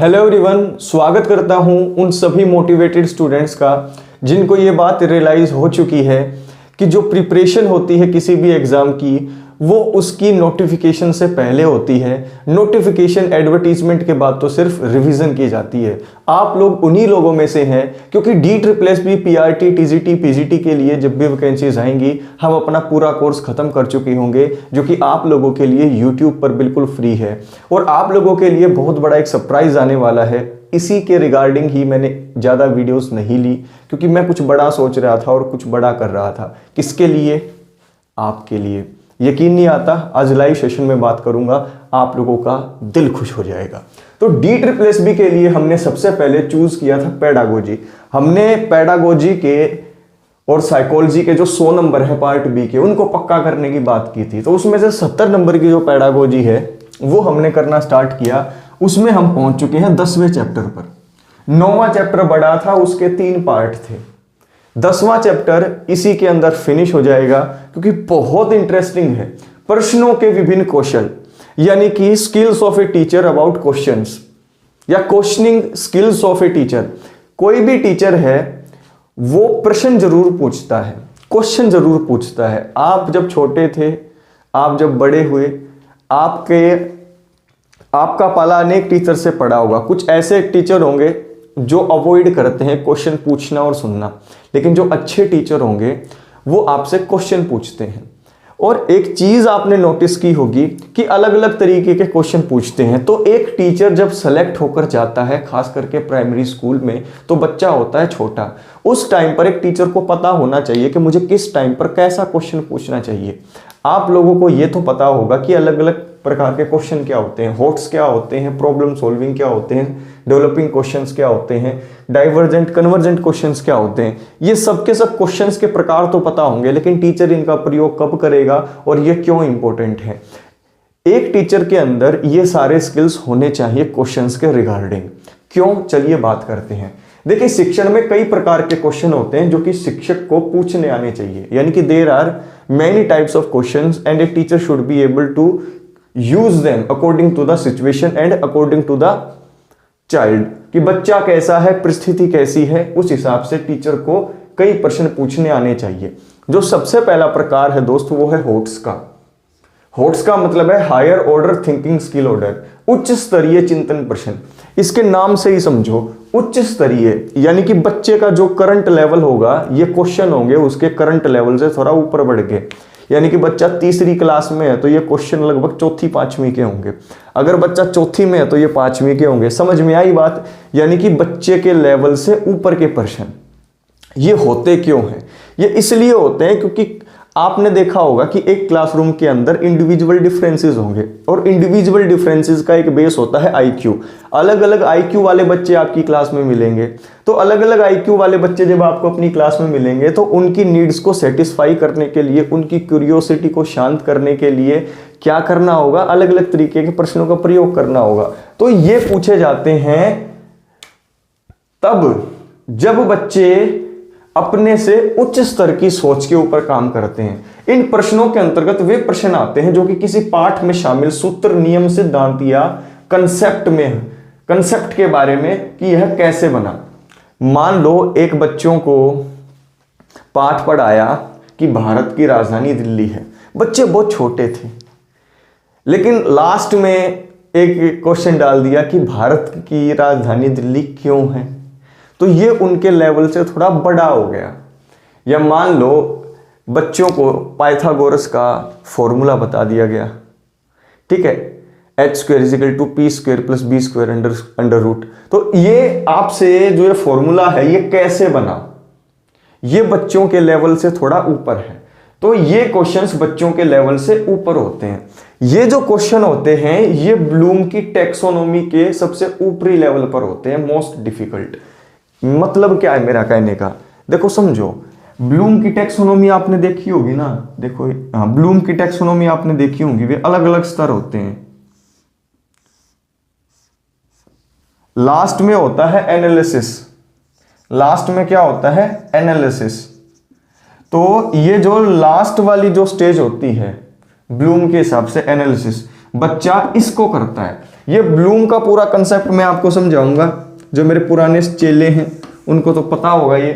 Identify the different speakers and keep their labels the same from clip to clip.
Speaker 1: Hello everyone, स्वागत करता हूं उन सभी मोटिवेटेड स्टूडेंट्स का जिनको ये बात रियलाइज हो चुकी है कि जो प्रिपरेशन होती है किसी भी एग्जाम की वो उसकी नोटिफिकेशन से पहले होती है। नोटिफिकेशन एडवर्टीजमेंट के बाद तो सिर्फ रिवीजन की जाती है। आप लोग उन्हीं लोगों में से हैं क्योंकि DSSS PRT TGT PGT के लिए जब भी वैकेंसीज आएंगी हम अपना पूरा कोर्स खत्म कर चुके होंगे, जो कि आप लोगों के लिए YouTube पर बिल्कुल फ्री है। और आप लोगों के लिए बहुत बड़ा एक सरप्राइज आने वाला है। इसी के रिगार्डिंग ही मैंने ज़्यादा वीडियोस नहीं ली क्योंकि मैं कुछ बड़ा सोच रहा था और कुछ बड़ा कर रहा था। किसके लिए? आपके लिए। यकीन नहीं आता, आज लाइव सेशन में बात करूंगा, आप लोगों का दिल खुश हो जाएगा। तो DSSS के लिए हमने सबसे पहले चूज किया था पेडागोजी। हमने पेडागोजी के और साइकोलॉजी के जो 100 नंबर है पार्ट बी के, उनको पक्का करने की बात की थी। तो उसमें से 70 नंबर की जो पेडागोजी है वो हमने करना स्टार्ट किया। उसमें हम पहुंच चुके हैं 10वें चैप्टर पर। 9वां चैप्टर बड़ा था, उसके 3 पार्ट थे। 10वां चैप्टर इसी के अंदर फिनिश हो जाएगा क्योंकि बहुत इंटरेस्टिंग है। प्रश्नों के विभिन्न कौशल, यानी कि skills of a teacher about questions या questioning skills of a teacher. कोई भी टीचर है वो प्रश्न जरूर पूछता है, क्वेश्चन जरूर पूछता है। आप जब छोटे थे, आप जब बड़े हुए, आपका पाला अनेक टीचर से पढ़ा होगा। कुछ ऐसे टीचर होंगे जो अवॉइड करते हैं क्वेश्चन पूछना और सुनना, लेकिन जो अच्छे टीचर होंगे वो आपसे क्वेश्चन पूछते हैं। और एक चीज आपने नोटिस की होगी कि अलग अलग तरीके के क्वेश्चन पूछते हैं। तो एक टीचर जब सेलेक्ट होकर जाता है, खास करके प्राइमरी स्कूल में, तो बच्चा होता है छोटा। उस टाइम पर एक टीचर को पता होना चाहिए कि मुझे किस टाइम पर कैसा क्वेश्चन पूछना चाहिए। आप लोगों को ये तो पता होगा कि अलग अलग प्रकार के क्वेश्चन क्या होते हैं, हॉट्स क्या होते हैं, प्रॉब्लम सॉल्विंग क्या होते हैं, डेवलपिंग क्वेश्चंस क्या होते हैं, डाइवर्जेंट कन्वर्जेंट क्वेश्चंस क्या होते हैं। ये सब के सब क्वेश्चंस के प्रकार तो पता होंगे, लेकिन टीचर इनका प्रयोग कब करेगा और ये क्यों इंपॉर्टेंट है। एक टीचर के अंदर ये सारे स्किल्स होने चाहिए क्वेश्चंस के रिगार्डिंग। क्यों? चलिए बात करते हैं। देखिए, शिक्षण में कई प्रकार के क्वेश्चन होते हैं जो कि शिक्षक को पूछने आने चाहिए, यानी कि there are many types of questions and a teacher should be able to use them according to the situation and according to the child. कि बच्चा कैसा है, परिस्थिति कैसी है, उस हिसाब से टीचर को कई प्रश्न पूछने आने चाहिए। जो सबसे पहला प्रकार है दोस्त, वो है होट्स का। होट्स का मतलब है higher order thinking skill order, उच्च स्तरीय चिंतन प्रश्न। इसके नाम से ही समझो, उच्च स्तरीय यानी कि बच्चे का जो करंट लेवल होगा, ये क्वेश्चन होंगे उसके करंट लेवल से थोड़ा ऊपर बढ़ के। यानी कि बच्चा तीसरी क्लास में है तो ये क्वेश्चन लगभग चौथी पांचवी के होंगे। अगर बच्चा चौथी में है तो ये 5वीं के होंगे। समझ में आई बात? यानी कि बच्चे के लेवल से ऊपर के प्रश्न। ये होते क्यों हैं? ये इसलिए होते हैं क्योंकि आपने देखा होगा कि एक क्लासरूम के अंदर इंडिविजुअल डिफरेंसेस होंगे और इंडिविजुअल डिफरेंसेस का एक बेस होता है IQ। अलग अलग IQ वाले बच्चे आपकी क्लास में मिलेंगे। तो अलग अलग IQ वाले बच्चे जब आपको अपनी क्लास में मिलेंगे तो उनकी नीड्स को सेटिस्फाई करने के लिए, उनकी क्यूरियोसिटी को शांत करने के लिए क्या करना होगा? अलग अलग तरीके के प्रश्नों का प्रयोग करना होगा। तो ये पूछे जाते हैं तब जब बच्चे अपने से उच्च स्तर की सोच के ऊपर काम करते हैं। इन प्रश्नों के अंतर्गत वे प्रश्न आते हैं जो कि किसी पाठ में शामिल सूत्र, नियम, सिद्धांत या कंसेप्ट के बारे में कि यह कैसे बना। मान लो एक बच्चों को पाठ पढ़ाया कि भारत की राजधानी दिल्ली है। बच्चे बहुत छोटे थे, लेकिन लास्ट में एक क्वेश्चन डाल दिया कि भारत की राजधानी दिल्ली क्यों है। तो ये उनके लेवल से थोड़ा बड़ा हो गया। या मान लो बच्चों को पाइथागोरस का फॉर्मूला बता दिया गया, ठीक है, h² = p² + b² under root. तो ये आपसे जो ये फॉर्मूला है ये कैसे बना, ये बच्चों के लेवल से थोड़ा ऊपर है। तो ये क्वेश्चंस बच्चों के लेवल से ऊपर होते हैं। ये जो क्वेश्चन होते हैं ये ब्लूम की टैक्सोनॉमी के सबसे ऊपरी लेवल पर होते हैं, मोस्ट डिफिकल्ट। मतलब क्या है मेरा कहने का? देखो समझो, ब्लूम की टैक्सोनॉमी आपने देखी होगी ना। देखो, हाँ, ब्लूम की टैक्सोनॉमी आपने देखी होगी। वे अलग अलग स्तर होते हैं। लास्ट में होता है एनालिसिस। लास्ट में क्या होता है? एनालिसिस। तो ये जो लास्ट वाली जो स्टेज होती है ब्लूम के हिसाब से, एनालिसिस, बच्चा इसको करता है। ये ब्लूम का पूरा कंसेप्ट मैं आपको समझाऊंगा, जो मेरे पुराने चेले हैं उनको तो पता होगा ये,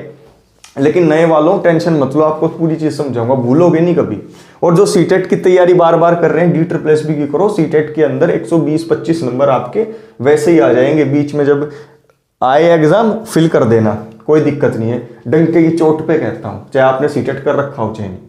Speaker 1: लेकिन नए वालों टेंशन मत लो, आपको पूरी चीज समझाऊंगा, भूलोगे नहीं कभी। और जो सीटेट की तैयारी बार बार कर रहे हैं, D++ की करो, सीटेट के अंदर 120-25 नंबर आपके वैसे ही आ जाएंगे, बीच में जब आए एग्जाम फिल कर देना, कोई दिक्कत नहीं है, डंके की चोट पे कहता हूं, चाहे आपने सीटेट कर रखा हो चाहे नहीं।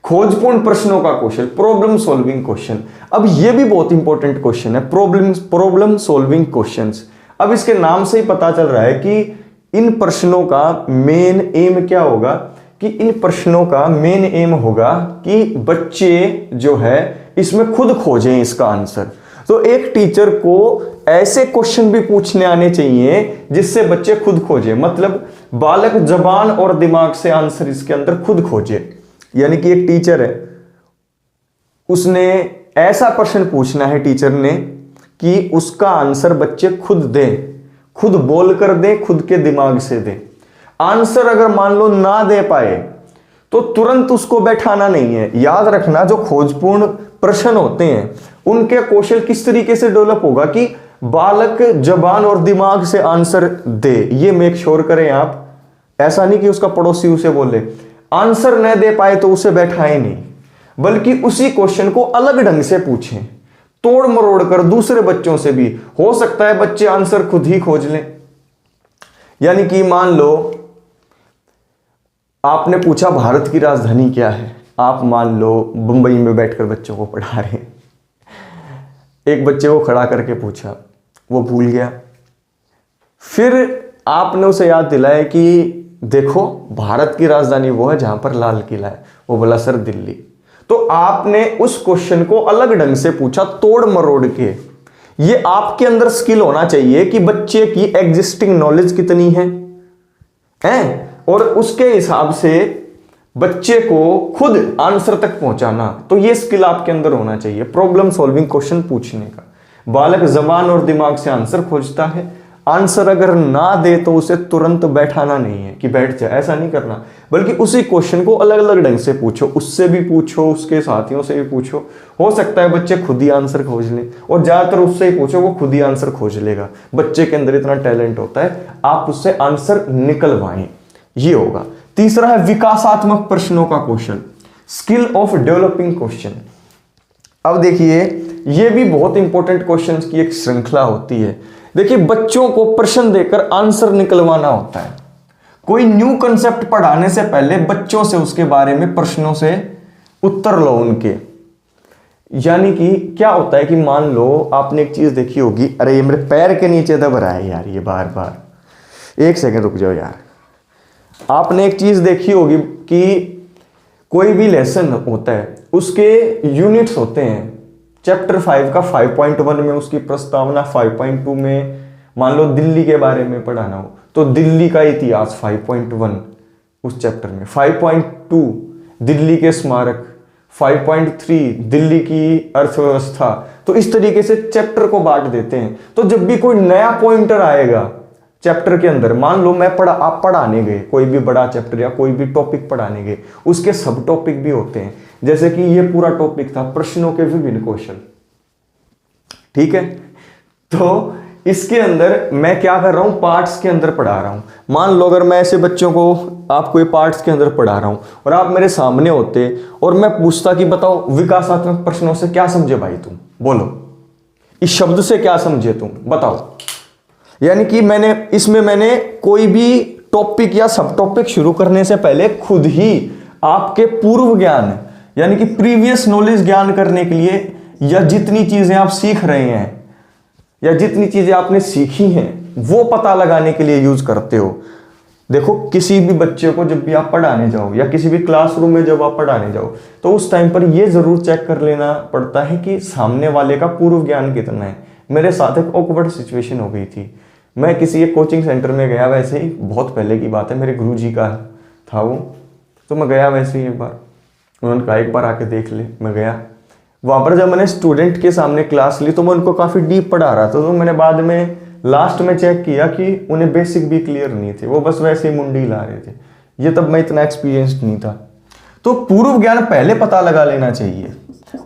Speaker 1: खोजपूर्ण प्रश्नों का कौशल, प्रॉब्लम सॉल्विंग क्वेश्चन। अब ये भी बहुत इंपॉर्टेंट क्वेश्चन है, प्रॉब्लम सॉल्विंग क्वेश्चंस। अब इसके नाम से ही पता चल रहा है कि इन प्रश्नों का मेन एम क्या होगा, कि इन प्रश्नों का मेन एम होगा कि बच्चे जो है इसमें खुद खोजें इसका आंसर। तो एक टीचर को ऐसे क्वेश्चन भी पूछने आने चाहिए जिससे बच्चे खुद खोजे, मतलब बालक जबान और दिमाग से आंसर इसके अंदर खुद खोजे। यानी कि एक टीचर है, उसने ऐसा प्रश्न पूछना है टीचर ने कि उसका आंसर बच्चे खुद दें, खुद बोल कर दे, खुद के दिमाग से दे। आंसर अगर मान लो ना दे पाए तो तुरंत उसको बैठाना नहीं है। याद रखना, जो खोजपूर्ण प्रश्न होते हैं उनके कौशल किस तरीके से डेवलप होगा कि बालक जबान और दिमाग से आंसर दे, ये मेक श्योर करें आप। ऐसा नहीं कि उसका पड़ोसी उसे बोले, आंसर न दे पाए तो उसे बैठाए नहीं, बल्कि उसी क्वेश्चन को अलग ढंग से पूछें, तोड़ मरोड़ कर दूसरे बच्चों से भी। हो सकता है बच्चे आंसर खुद ही खोज लें। यानी कि मान लो आपने पूछा भारत की राजधानी क्या है, आप मान लो मुंबई में बैठकर बच्चों को पढ़ा रहे हैं, एक बच्चे को खड़ा करके पूछा, वो भूल गया, फिर आपने उसे याद दिलाया कि देखो भारत की राजधानी वो है जहां पर लाल किला है, वो बोला सर दिल्ली। तो आपने उस क्वेश्चन को अलग ढंग से पूछा, तोड़ मरोड़ के। ये आपके अंदर स्किल होना चाहिए कि बच्चे की एग्जिस्टिंग नॉलेज कितनी है और उसके हिसाब से बच्चे को खुद आंसर तक पहुंचाना। तो ये स्किल आपके अंदर होना चाहिए, प्रॉब्लम सॉल्विंग क्वेश्चन पूछने का। बालक जबान और दिमाग से आंसर खोजता है, आंसर अगर ना दे तो उसे तुरंत बैठाना नहीं है कि बैठ जाए, ऐसा नहीं करना, बल्कि उसी क्वेश्चन को अलग अलग ढंग से पूछो, उससे भी पूछो, उसके साथियों से भी पूछो। हो सकता है बच्चे खुद ही आंसर खोज लें, और ज्यादातर उससे ही पूछो, वो खुद ही आंसर खोज लेगा। बच्चे के अंदर इतना टैलेंट होता है, आप उससे आंसर निकलवाएं, ये होगा। तीसरा है विकासात्मक प्रश्नों का कौशल, स्किल ऑफ डेवलपिंग क्वेश्चन। अब देखिए, ये भी बहुत इंपॉर्टेंट क्वेश्चंस की एक श्रृंखला होती है। देखिए, बच्चों को प्रश्न देकर आंसर निकलवाना होता है। कोई न्यू कंसेप्ट पढ़ाने से पहले बच्चों से उसके बारे में प्रश्नों से उत्तर लो उनके। यानी कि क्या होता है कि मान लो आपने एक चीज देखी होगी, अरे ये मेरे पैर के नीचे दब रहा है यार, ये बार बार, एक सेकंड रुक जाओ यार। आपने एक चीज देखी होगी कि कोई भी लेसन होता है, उसके यूनिट्स होते हैं। चैप्टर 5 का 5.1 में उसकी प्रस्तावना, 5.2 में मान लो दिल्ली के बारे में पढ़ाना हो तो दिल्ली का इतिहास 5.1 उस चैप्टर में, 5.2 दिल्ली के स्मारक, 5.3 दिल्ली की अर्थव्यवस्था। तो इस तरीके से चैप्टर को बांट देते हैं। तो जब भी कोई नया पॉइंटर आएगा चैप्टर के अंदर, मान लो आप पढ़ाने गए कोई भी बड़ा चैप्टर या कोई भी टॉपिक पढ़ाने गए, उसके सब टॉपिक भी होते हैं। जैसे कि ये पूरा टॉपिक था प्रश्नों के विभिन्न कौशल, ठीक है। तो इसके अंदर मैं क्या कर रहा हूं, पार्ट्स के अंदर पढ़ा रहा हूं। मान लो अगर मैं ऐसे बच्चों को आपको ये पार्ट्स के अंदर पढ़ा रहा हूं और आप मेरे सामने होते और मैं पूछता कि बताओ विकासात्मक प्रश्नों से क्या समझे भाई तुम, बोलो इस शब्द से क्या समझे तुम, बताओ। यानी कि मैंने कोई भी टॉपिक या सब टॉपिक शुरू करने से पहले खुद ही आपके पूर्व ज्ञान यानी कि प्रीवियस नॉलेज ज्ञान करने के लिए, या जितनी चीजें आप सीख रहे हैं या जितनी चीजें आपने सीखी हैं वो पता लगाने के लिए यूज करते हो। देखो, किसी भी बच्चे को जब भी आप पढ़ाने जाओ या किसी भी क्लासरूम में जब आप पढ़ाने जाओ तो उस टाइम पर यह जरूर चेक कर लेना पड़ता है कि सामने वाले का पूर्व ज्ञान कितना है। मेरे साथ एक ऑकवर्ड सिचुएशन हो गई थी। मैं किसी एक कोचिंग सेंटर में गया, वैसे ही बहुत पहले की बात है, मेरे गुरुजी का था वो। तो मैं गया वैसे ही एक बार, उन्होंने कहा एक बार आके देख ले। मैं गया वहाँ पर, जब मैंने स्टूडेंट के सामने क्लास ली तो मैं उनको काफ़ी डीप पढ़ा रहा था। तो मैंने बाद में लास्ट में चेक किया कि उन्हें बेसिक भी क्लियर नहीं थे, वो बस वैसे ही मुंडी ला रहे थे। ये तब मैं इतना एक्सपीरियंस्ड नहीं था। तो पूर्व ज्ञान पहले पता लगा लेना चाहिए।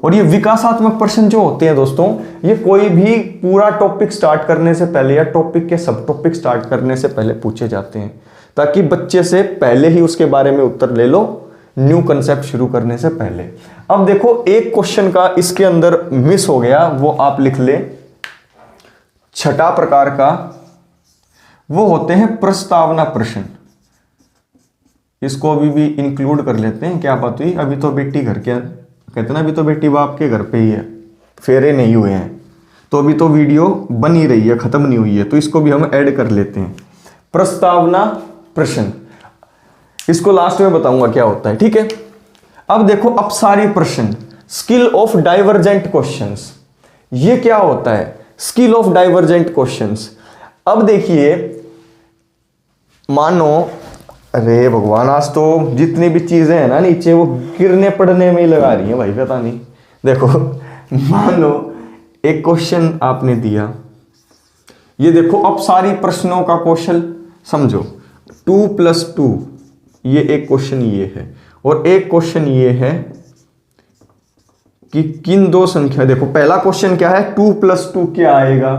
Speaker 1: और ये विकासात्मक प्रश्न जो होते हैं दोस्तों, ये कोई भी पूरा टॉपिक स्टार्ट करने से पहले या टॉपिक के सब टॉपिक स्टार्ट करने से पहले पूछे जाते हैं, ताकि बच्चे से पहले ही उसके बारे में उत्तर ले लो, न्यू कंसेप्ट शुरू करने से पहले। अब देखो एक क्वेश्चन का इसके अंदर मिस हो गया, वो आप लिख ले। छठा प्रकार का वो होते हैं प्रस्तावना प्रश्न। इसको अभी भी इंक्लूड कर लेते हैं। क्या बात हुई, अभी तो बेटी घर के कहते ना, अभी तो बेटी बाप के घर पे ही है, फेरे नहीं हुए हैं, तो अभी तो वीडियो बन ही रही है, खत्म नहीं हुई है, तो इसको भी हम ऐड कर लेते हैं। प्रस्तावना प्रश्न, इसको लास्ट में बताऊंगा क्या होता है, ठीक है। अब देखो अपसारी प्रश्न, स्किल ऑफ डाइवर्जेंट क्वेश्चंस। ये क्या होता है, स्किल ऑफ डाइवर्जेंट क्वेश्चंस। अब देखिए, मानो, अरे भगवान, आज तो जितनी भी चीजें हैं ना नीचे, वो गिरने पड़ने में ही लगा रही हैं भाई, पता नहीं। देखो मान लो एक क्वेश्चन आपने दिया, ये देखो अपसारी प्रश्नों का कौशल समझो। 2+2, ये एक क्वेश्चन ये है, और एक क्वेश्चन ये है कि किन दो संख्या, देखो पहला क्वेश्चन क्या है, 2+2 क्या आएगा।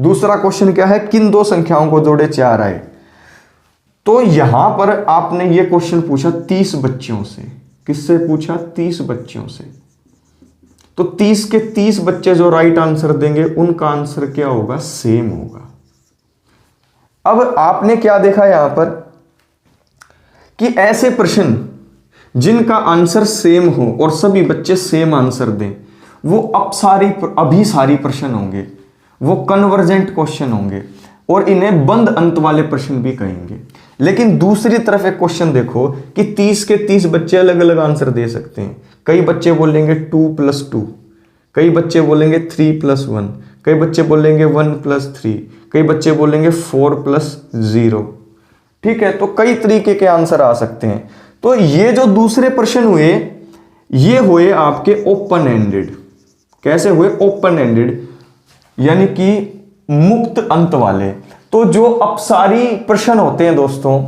Speaker 1: दूसरा क्वेश्चन क्या है, किन दो संख्याओं को जोड़े 4 आए। तो यहां पर आपने ये क्वेश्चन पूछा 30 बच्चों से। किससे पूछा, 30 बच्चों से। तो 30 के 30 बच्चे जो राइट आंसर देंगे, उनका आंसर क्या होगा, सेम होगा। अब आपने क्या देखा यहां पर कि ऐसे प्रश्न जिनका आंसर सेम हो और सभी बच्चे सेम आंसर दें, वो अभिसारी प्रश्न होंगे, वो कन्वर्जेंट क्वेश्चन होंगे, और इन्हें बंद अंत वाले प्रश्न भी कहेंगे। लेकिन दूसरी तरफ एक क्वेश्चन देखो कि 30 के 30 बच्चे अलग अलग आंसर दे सकते हैं। कई बच्चे बोलेंगे 2+2, कई बच्चे बोलेंगे 3+1, कई बच्चे बोलेंगे 1+3, कई बच्चे बोलेंगे 4+0। ठीक है, तो कई तरीके के आंसर आ सकते हैं। तो ये जो दूसरे प्रश्न हुए, ये हुए आपके ओपन एंडेड। कैसे हुए, ओपन एंडेड, यानी कि मुक्त अंत वाले। तो जो अपसारी प्रश्न होते हैं दोस्तों,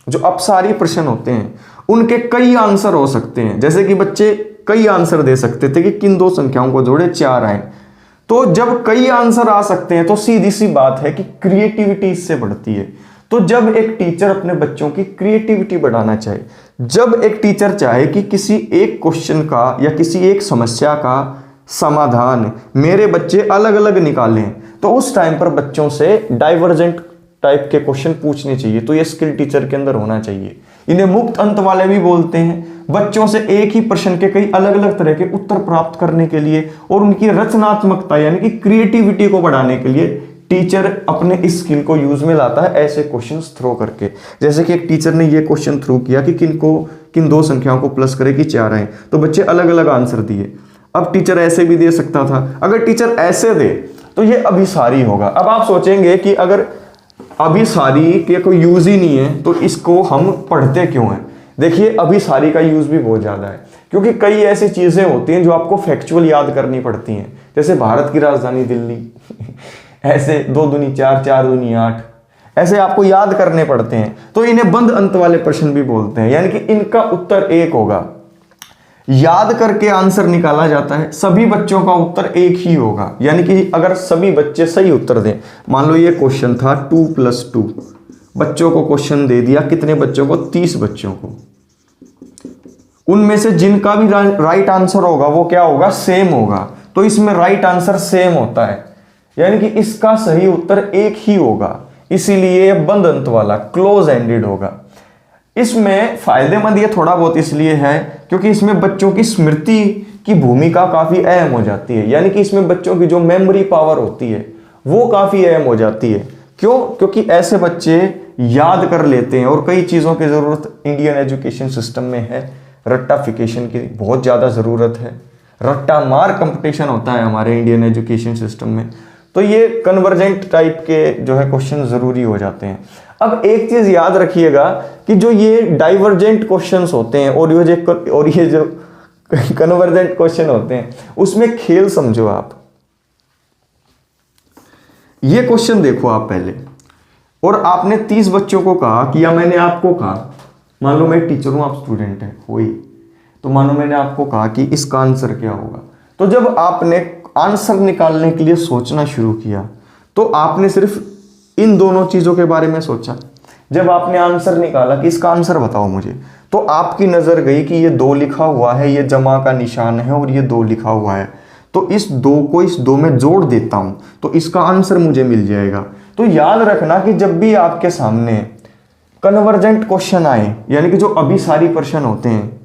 Speaker 1: जो अपसारी प्रश्न होते हैं, उनके कई आंसर हो सकते हैं। जैसे कि बच्चे कई आंसर दे सकते थे कि किन दो संख्याओं को जोड़े 4 आए। तो जब कई आंसर आ सकते हैं, तो सीधी सी बात है कि क्रिएटिविटी इससे बढ़ती है। तो जब एक टीचर अपने बच्चों की क्रिएटिविटी बढ़ाना चाहे, जब एक टीचर चाहे कि किसी एक क्वेश्चन का या किसी एक समस्या का समाधान मेरे बच्चे अलग अलग निकालें, तो उस टाइम पर बच्चों से डाइवर्जेंट टाइप के क्वेश्चन पूछने चाहिए। तो ये स्किल टीचर के अंदर होना चाहिए। इन्हें मुक्त अंत वाले भी बोलते हैं। बच्चों से एक ही प्रश्न के कई अलग अलग तरह के उत्तर प्राप्त करने के लिए और उनकी रचनात्मकता यानी कि क्रिएटिविटी को बढ़ाने के लिए टीचर अपने इस स्किल को यूज में लाता है, ऐसे क्वेश्चंस थ्रो करके। जैसे कि एक टीचर ने ये क्वेश्चन थ्रो किया कि किन दो संख्याओं को प्लस करे कि 4 आए, तो बच्चे अलग अलग आंसर दिए। अब टीचर ऐसे भी दे सकता था। अगर टीचर ऐसे दे तो ये अभिसारी होगा। अब आप सोचेंगे कि अगर अभिसारी के कोई यूज ही नहीं है तो इसको हम पढ़ते क्यों हैं। देखिए, अभिसारी का यूज भी बहुत ज्यादा है, क्योंकि कई ऐसी चीजें होती हैं जो आपको फैक्चुअल याद करनी पड़ती हैं। जैसे भारत की राजधानी दिल्ली ऐसे 2 दूनी 4, 4 दूनी 8, ऐसे आपको याद करने पड़ते हैं। तो इन्हें बंद अंत वाले प्रश्न भी बोलते हैं, यानी कि इनका उत्तर एक होगा। याद करके आंसर निकाला जाता है, सभी बच्चों का उत्तर एक ही होगा। यानी कि अगर सभी बच्चे सही उत्तर दें, मान लो ये क्वेश्चन था 2+2, बच्चों को क्वेश्चन दे दिया, कितने बच्चों को, 30 बच्चों को। उनमें से जिनका भी राइट आंसर होगा वो क्या होगा, सेम होगा। तो इसमें राइट आंसर सेम होता है, यानी कि इसका सही उत्तर एक ही होगा। इसीलिए बंद अंत वाला, क्लोज एंडेड होगा। इसमें फायदेमंद ये थोड़ा बहुत इसलिए है क्योंकि इसमें बच्चों की स्मृति की भूमिका काफी अहम हो जाती है। यानी कि इसमें बच्चों की जो मेमोरी पावर होती है वो काफी अहम हो जाती है। क्यों? क्योंकि ऐसे बच्चे याद कर लेते हैं। और कई चीजों की जरूरत इंडियन एजुकेशन सिस्टम में है। रट्टाफिकेशन की बहुत ज्यादा जरूरत है। रट्टा मार कंपटीशन होता है हमारे इंडियन एजुकेशन सिस्टम में। तो ये कन्वर्जेंट टाइप के जो है क्वेश्चन जरूरी हो जाते हैं। अब एक चीज याद रखिएगा कि जो ये डाइवर्जेंट क्वेश्चंस होते हैं और ये जो कन्वर्जेंट क्वेश्चन होते हैं, उसमें खेल समझो आप। ये क्वेश्चन देखो आप पहले, और आपने 30 बच्चों को कहा कि, या मैंने आपको कहा, मान लो मैं टीचर हूं, आप स्टूडेंट है कोई, तो मानो मैंने आपको कहा कि इसका आंसर क्या होगा। तो जब आपने आंसर निकालने के लिए सोचना शुरू किया तो आपने सिर्फ इन दोनों चीज़ों के बारे में सोचा। जब आपने आंसर निकाला कि इसका आंसर बताओ मुझे, तो आपकी नज़र गई कि ये 2 लिखा हुआ है, ये जमा का निशान है और ये 2 लिखा हुआ है, तो इस 2 को इस 2 में जोड़ देता हूँ तो इसका आंसर मुझे मिल जाएगा। तो याद रखना कि जब भी आपके सामने कन्वर्जेंट क्वेश्चन आए, यानी कि जो अभिसारी प्रश्न होते हैं,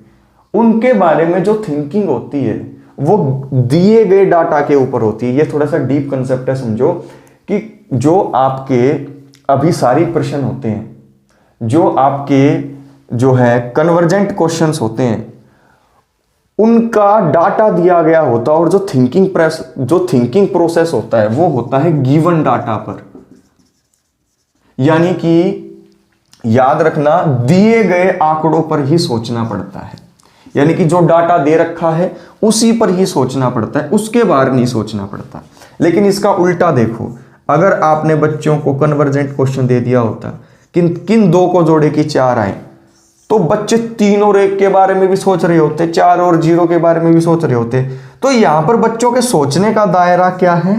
Speaker 1: उनके बारे में जो थिंकिंग होती है वो दिए गए डाटा के ऊपर होती है। ये थोड़ा सा डीप कंसेप्ट है, समझो कि जो आपके अभिसारी प्रश्न होते हैं, जो आपके जो है कन्वर्जेंट क्वेश्चंस होते हैं, उनका डाटा दिया गया होता है और जो थिंकिंग प्रोसेस होता है वो होता है गिवन डाटा पर। यानी कि याद रखना, दिए गए आंकड़ों पर ही सोचना पड़ता है। यानी कि जो डाटा दे रखा है उसी पर ही सोचना पड़ता है, उसके बाहर नहीं सोचना पड़ता। लेकिन इसका उल्टा देखो, अगर आपने बच्चों को कन्वर्जेंट क्वेश्चन दे दिया होता, किन 2 को जोड़े कि 4 आए, तो बच्चे 3 और 1 के बारे में भी सोच रहे होते, 4 और 0 के बारे में भी सोच रहे होते। तो यहां पर बच्चों के सोचने का दायरा क्या है?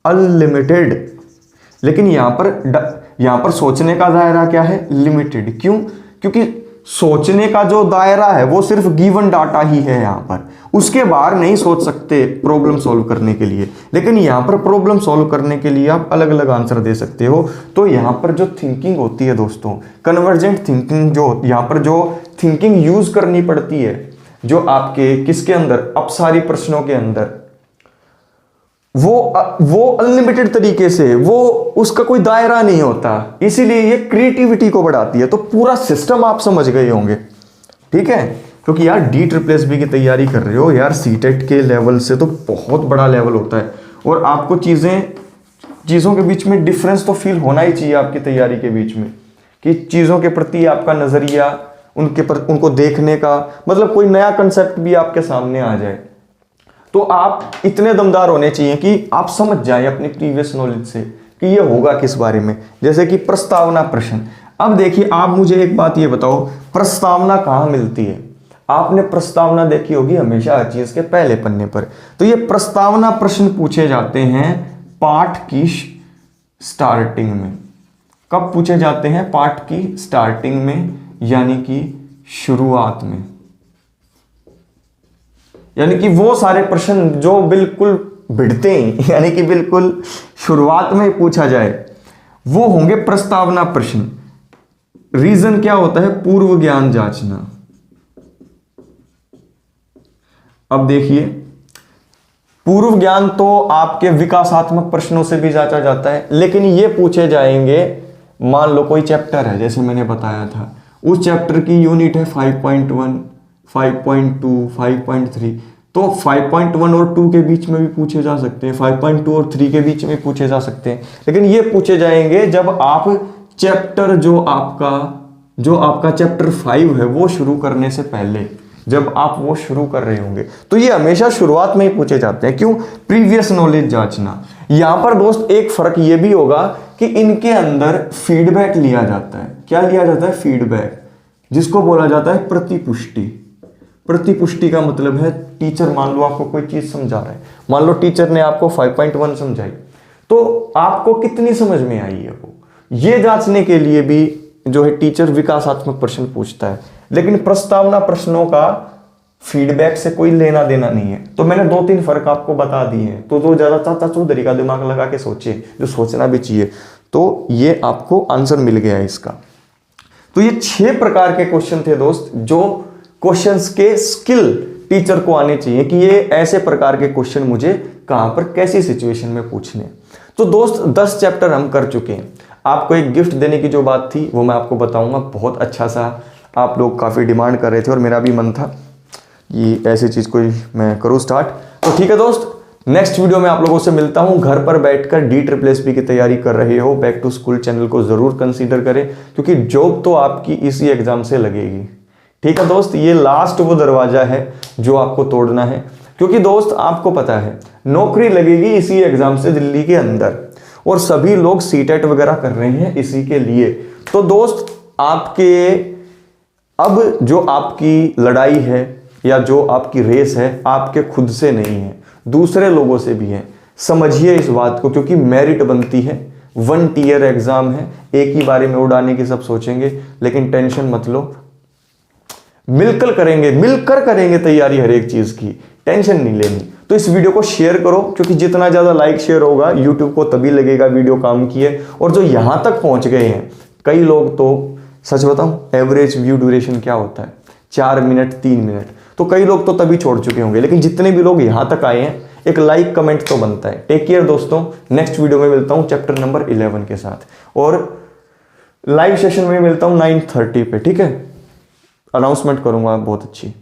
Speaker 1: अनलिमिटेड। लेकिन यहां पर सोचने का दायरा क्या है? लिमिटेड। क्यों? क्योंकि सोचने का जो दायरा है वो सिर्फ गिवन डाटा ही है, यहां पर उसके बाहर नहीं सोच सकते प्रॉब्लम सॉल्व करने के लिए। लेकिन यहां पर प्रॉब्लम सॉल्व करने के लिए आप अलग अलग आंसर दे सकते हो। तो यहां पर जो थिंकिंग होती है दोस्तों, कन्वर्जेंट थिंकिंग, जो यहां पर जो थिंकिंग यूज करनी पड़ती है, जो आपके किसके अंदर, अपसारी प्रश्नों के अंदर, वो अनलिमिटेड तरीके से, वो उसका कोई दायरा नहीं होता, इसीलिए ये क्रिएटिविटी को बढ़ाती है। तो पूरा सिस्टम आप समझ गए होंगे, ठीक है? क्योंकि यार DSSB की तैयारी कर रहे हो यार, सीटेट के लेवल से तो बहुत बड़ा लेवल होता है, और आपको चीज़ों के बीच में डिफरेंस तो फील होना ही चाहिए आपकी तैयारी के बीच में, कि चीज़ों के प्रति आपका नज़रिया, उनको देखने का मतलब कोई नया कंसेप्ट भी आपके सामने आ जाए, तो आप इतने दमदार होने चाहिए कि आप समझ जाएं अपनी प्रीवियस नॉलेज से कि ये होगा किस बारे में। जैसे कि प्रस्तावना प्रश्न। अब देखिए, आप मुझे एक बात ये बताओ, प्रस्तावना कहाँ मिलती है? आपने प्रस्तावना देखी होगी हमेशा हर चीज के पहले पन्ने पर। तो ये प्रस्तावना प्रश्न पूछे जाते हैं पाठ की स्टार्टिंग में। कब पूछे जाते हैं? पाठ की स्टार्टिंग में, यानी कि शुरुआत में। यानी कि वो सारे प्रश्न जो बिल्कुल भिड़ते हैं, यानी कि बिल्कुल शुरुआत में पूछा जाए, वो होंगे प्रस्तावना प्रश्न। रीजन क्या होता है? पूर्व ज्ञान जांचना। अब देखिए, पूर्व ज्ञान तो आपके विकासात्मक प्रश्नों से भी जांचा जाता है, लेकिन ये पूछे जाएंगे, मान लो कोई चैप्टर है, जैसे मैंने बताया था, उस चैप्टर की यूनिट है 5.1, 5.2, 5.3, तो 5.1 और 2 के बीच में भी पूछे जा सकते हैं, 5.2 और 3 के बीच में पूछे जा सकते हैं। लेकिन ये पूछे जाएंगे जब आप चैप्टर जो आपका चैप्टर 5 है वो शुरू करने से पहले, जब आप वो शुरू कर रहे होंगे, तो ये हमेशा शुरुआत में ही पूछे जाते हैं। क्यों? प्रीवियस नॉलेज जांचना। यहां पर दोस्त एक फर्क ये भी होगा कि इनके अंदर फीडबैक लिया जाता है। क्या लिया जाता है? फीडबैक, जिसको बोला जाता है प्रतिपुष्टि। प्रतिपुष्टि का मतलब है, टीचर मान लो आपको कोई चीज समझा रहा है, मान लो टीचर ने आपको 5.1 समझाई, तो आपको कितनी समझ में आई है वो, ये जांचने के लिए भी जो है टीचर विकासात्मक प्रश्न पूछता है। लेकिन प्रस्तावना प्रश्नों का फीडबैक से कोई लेना देना नहीं है। तो मैंने 2-3 फर्क आपको बता दिए हैं, तो जो ज्यादा चाचा चौधरी का दिमाग लगा के सोचे, जो सोचना भी चाहिए, तो ये आपको आंसर मिल गया है इसका। तो ये 6 प्रकार के क्वेश्चन थे दोस्त, जो क्वेश्चंस के स्किल टीचर को आने चाहिए कि ये ऐसे प्रकार के क्वेश्चन मुझे कहां पर कैसी सिचुएशन में पूछने। तो दोस्त 10 चैप्टर हम कर चुके हैं। आपको एक गिफ्ट देने की जो बात थी वो मैं आपको बताऊंगा, बहुत अच्छा सा, आप लोग काफ़ी डिमांड कर रहे थे और मेरा भी मन था कि ऐसी चीज़ कोई मैं करूँ स्टार्ट। तो ठीक है दोस्त, नेक्स्ट वीडियो में आप लोगों से मिलता हूँ। घर पर बैठकर DSSB की तैयारी कर रहे हो, बैक टू स्कूल चैनल को ज़रूर कंसीडर करें, क्योंकि जॉब तो आपकी इसी एग्ज़ाम से लगेगी। ठीक है दोस्त, ये लास्ट वो दरवाज़ा है जो आपको तोड़ना है, क्योंकि दोस्त आपको पता है नौकरी लगेगी इसी एग्ज़ाम से दिल्ली के अंदर, और सभी लोग सीटेट वगैरह कर रहे हैं इसी के लिए। तो दोस्त अब जो आपकी लड़ाई है या जो आपकी रेस है, आपके खुद से नहीं है, दूसरे लोगों से भी हैं। समझिए इस बात को, क्योंकि मेरिट बनती है, 1 ईयर एग्जाम है, एक ही बारे में उड़ाने की सब सोचेंगे, लेकिन टेंशन मत लो, मिलकर करेंगे तैयारी हर एक चीज की, टेंशन नहीं लेनी। तो इस वीडियो को शेयर करो, क्योंकि जितना ज्यादा लाइक शेयर होगा यूट्यूब को तभी लगेगा वीडियो काम की है। और जो यहां तक पहुंच गए हैं, कई लोग तो, सच बताऊं, एवरेज व्यू ड्यूरेशन क्या होता है, 4 मिनट 3 मिनट, तो कई लोग तो तभी छोड़ चुके होंगे। लेकिन जितने भी लोग यहां तक आए हैं, एक लाइक कमेंट तो बनता है। टेक केयर दोस्तों, नेक्स्ट वीडियो में मिलता हूं चैप्टर नंबर 11 के साथ, और लाइव सेशन में मिलता हूं 9:30 पे, ठीक है। अनाउंसमेंट करूंगा बहुत अच्छी।